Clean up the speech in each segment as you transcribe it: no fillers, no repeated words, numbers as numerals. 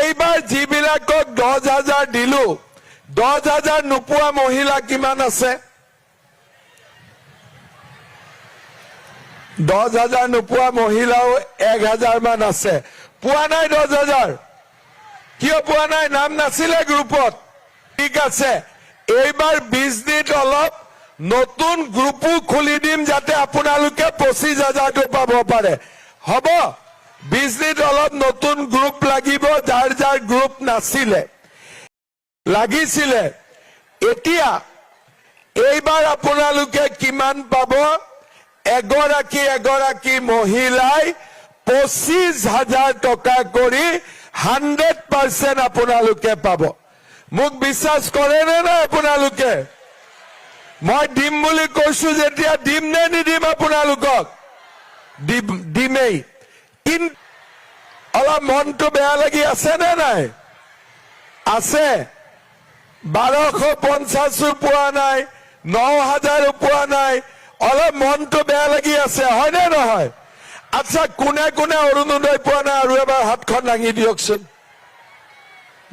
এইবাৰ যিবিলাকক 10,000 দিলো 10,000 নোপোৱা মহিলা কিমান আছে 10,000 নোপোৱা মহিলাও 1,000 মান আছে পোৱা নাই 10,000 কিয় পোৱা নাই নাম নাছিলে গ্ৰুপত ঠিক আছে এইবাৰ 20 দিন অলপ নতুন গ্ৰুপো খুলি দিম যাতে আপোনালোকে 25,000 পাব পাৰে হ'ব 20 দিন অলপ নতুন গ্ৰুপ লাগিব যাৰ যাৰ গ্ৰুপ নাছিলে লাগিছিলে এতিয়া এইবাৰ আপোনালোকে কিমান পাব এগৰাকী মহিলাই 25,000 টকা কৰি 100% আপোনালোকে পাব মোক বিশ্বাস কৰে নে না আপোনালোকে মই দিম বুলি কৈছো যেতিয়া দিম নে নিদিম আপোনালোকক দিমেই কিন্তু অলপ মনটো বেয়া লাগি আছে নে নাই আছে 1250 পোৱা নাই 9,000 পোৱা নাই অলপ মনটো বেয়া লাগি আছে হয় নে নহয় আচ্ছা কোনে কোনে অৰুণোদয় পোৱা নাই আৰু এবাৰ হাতখন দাঙি দিয়কচোন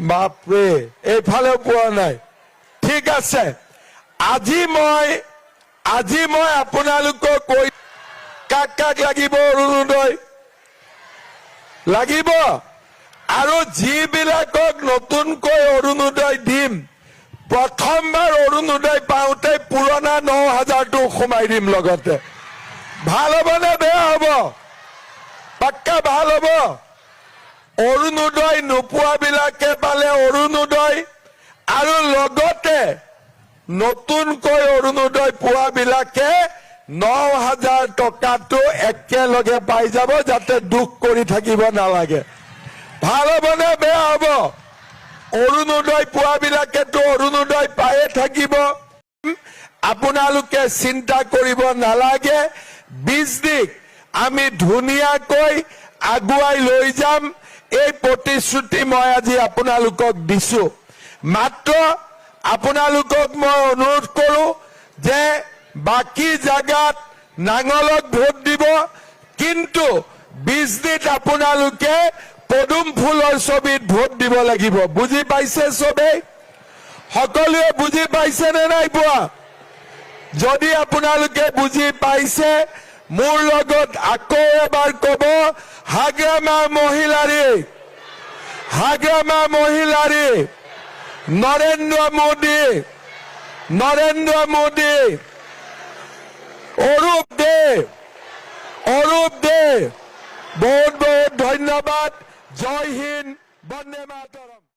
বাপৰে এইফালেও পোৱা নাই ঠিক আছে আজি মই আপোনালোকক কৈ কাক লাগিব অৰুণোদয় লাগিব আৰু যিবিলাকক নতুনকৈ অৰুণোদয় দিম প্ৰথমবাৰ অৰুণোদয় পাওঁতে পুৰণা 9,000টো সোমাই দিম লগতে ভাল হ'ব নে বেয়া হ'ব পাক্কা ভাল হ'ব অৰুণোদয় নোপোৱাবিলাকে পালে অৰুণোদয় আৰু লগতে নতুনকৈ অৰুণোদয় পোৱাবিলাকে 9,000 টকাটো একেলগে পাই যাব যাতে দুখ কৰি থাকিব নালাগে ভাল হ'ব নে বেয়া হ'ব অৰুণোদয় পোৱাবিলাকেতো অৰুণোদয় পায়ে থাকিব আপোনালোকে চিন্তা কৰিব নালাগে 20 দিন আমি ধুনীয়াকৈ আগুৱাই লৈ যাম এই প্ৰতিশ্ৰুতি মই আজি আপোনালোকক দিছো মাত্ৰ আপোনালোকক মই অনুৰোধ কৰো যে বাকি জায়গাত নাঙলক ভোট দিব কিন্তু 20 দিন আপোনালোকে পদুম ফুলৰ ছবিত ভোট দিব লাগিব বুজি পাইছে সবে সকলোৱে বুজি পাইছে নে নাই পোৱা যদি আপোনালোকে বুজি পাইছে মোৰ লগত আকৌ এবাৰ কব হাগ্ৰামা মহিলাৰী নৰেন্দ্ৰ মোদী অৰূপ দে বহুত বহুত ধন্যবাদ জয় হিন্দ বন্দে মাতৰম